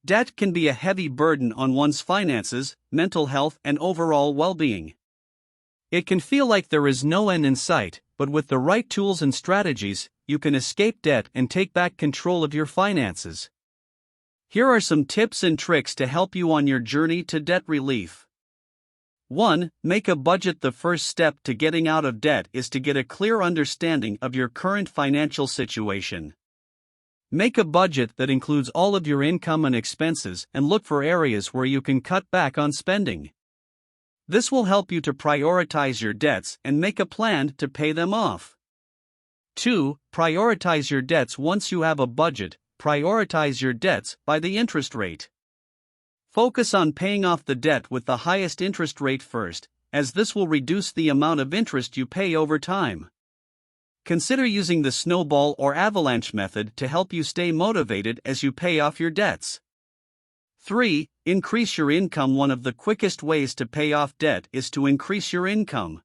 Debt can be a heavy burden on one's finances, mental health, and overall well-being. It can feel like there is no end in sight, but with the right tools and strategies, you can escape debt and take back control of your finances. Here are some tips and tricks to help you on your journey to debt relief. 1. Make a budget. The first step to getting out of debt is to get a clear understanding of your current financial situation. Make a budget that includes all of your income and expenses and look for areas where you can cut back on spending. This will help you to prioritize your debts and make a plan to pay them off. 2. Prioritize your debts. Once you have a budget, prioritize your debts by the interest rate. Focus on paying off the debt with the highest interest rate first, as this will reduce the amount of interest you pay over time. Consider using the snowball or avalanche method to help you stay motivated as you pay off your debts. 3. Increase your income. One of the quickest ways to pay off debt is to increase your income.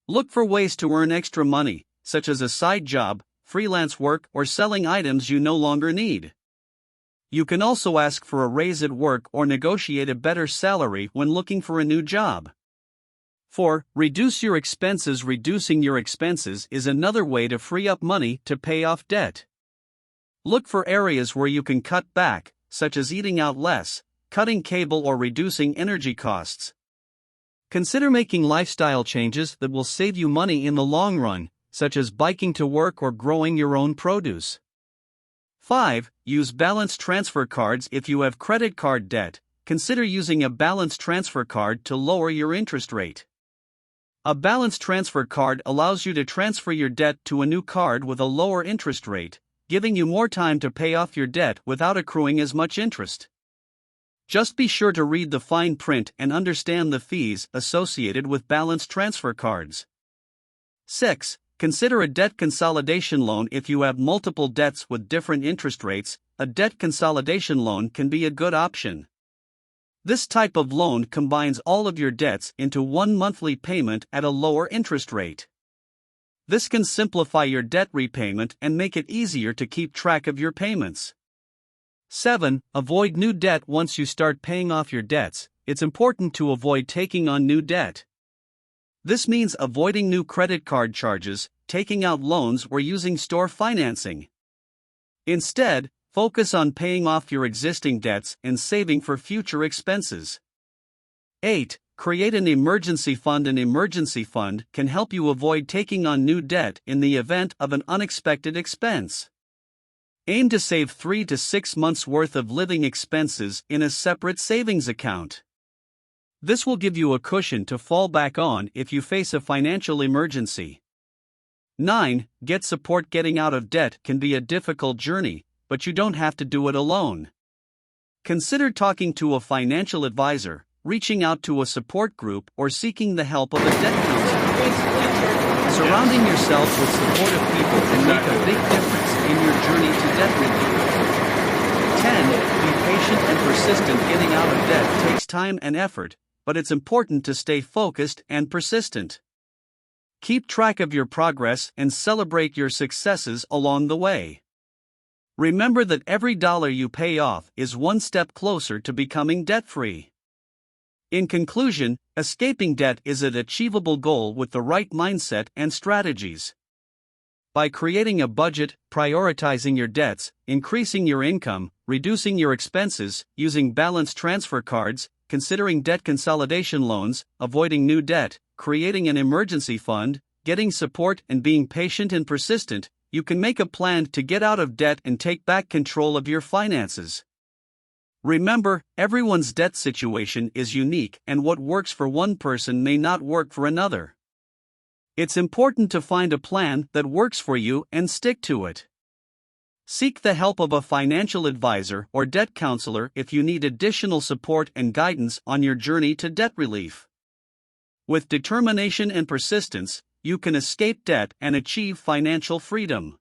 Look for ways to earn extra money, such as a side job, freelance work, or selling items you no longer need. You can also ask for a raise at work or negotiate a better salary when looking for a new job. 4. Reduce your expenses. Reducing your expenses is another way to free up money to pay off debt. Look for areas where you can cut back, such as eating out less, cutting cable, or reducing energy costs. Consider making lifestyle changes that will save you money in the long run, such as biking to work or growing your own produce. 5. Use balance transfer cards. If you have credit card debt, consider using a balance transfer card to lower your interest rate. A balance transfer card allows you to transfer your debt to a new card with a lower interest rate, giving you more time to pay off your debt without accruing as much interest. Just be sure to read the fine print and understand the fees associated with balance transfer cards. 6. Consider a debt consolidation loan. If you have multiple debts with different interest rates, a debt consolidation loan can be a good option. This type of loan combines all of your debts into one monthly payment at a lower interest rate. This can simplify your debt repayment and make it easier to keep track of your payments. 7. Avoid new debt. Once you start paying off your debts, it's important to avoid taking on new debt. This means avoiding new credit card charges, taking out loans, or using store financing. Instead, focus on paying off your existing debts and saving for future expenses. 8. Create an emergency fund. An emergency fund can help you avoid taking on new debt in the event of an unexpected expense. Aim to save 3 to 6 months' worth of living expenses in a separate savings account. This will give you a cushion to fall back on if you face a financial emergency. 9. Get support. Getting out of debt can be a difficult journey, but you don't have to do it alone. Consider talking to a financial advisor, reaching out to a support group, or seeking the help of a debt counselor. Surrounding yourself with supportive people can make a big difference in your journey to debt relief. 10. Be patient and persistent. Getting out of debt takes time and effort, but it's important to stay focused and persistent. Keep track of your progress and celebrate your successes along the way. Remember that every dollar you pay off is one step closer to becoming debt-free. In conclusion, escaping debt is an achievable goal with the right mindset and strategies. By creating a budget, prioritizing your debts, increasing your income, reducing your expenses, using balance transfer cards, considering debt consolidation loans, avoiding new debt, creating an emergency fund, getting support, and being patient and persistent, you can make a plan to get out of debt and take back control of your finances. Remember, everyone's debt situation is unique, and what works for one person may not work for another. It's important to find a plan that works for you and stick to it. Seek the help of a financial advisor or debt counselor if you need additional support and guidance on your journey to debt relief. With determination and persistence, you can escape debt and achieve financial freedom.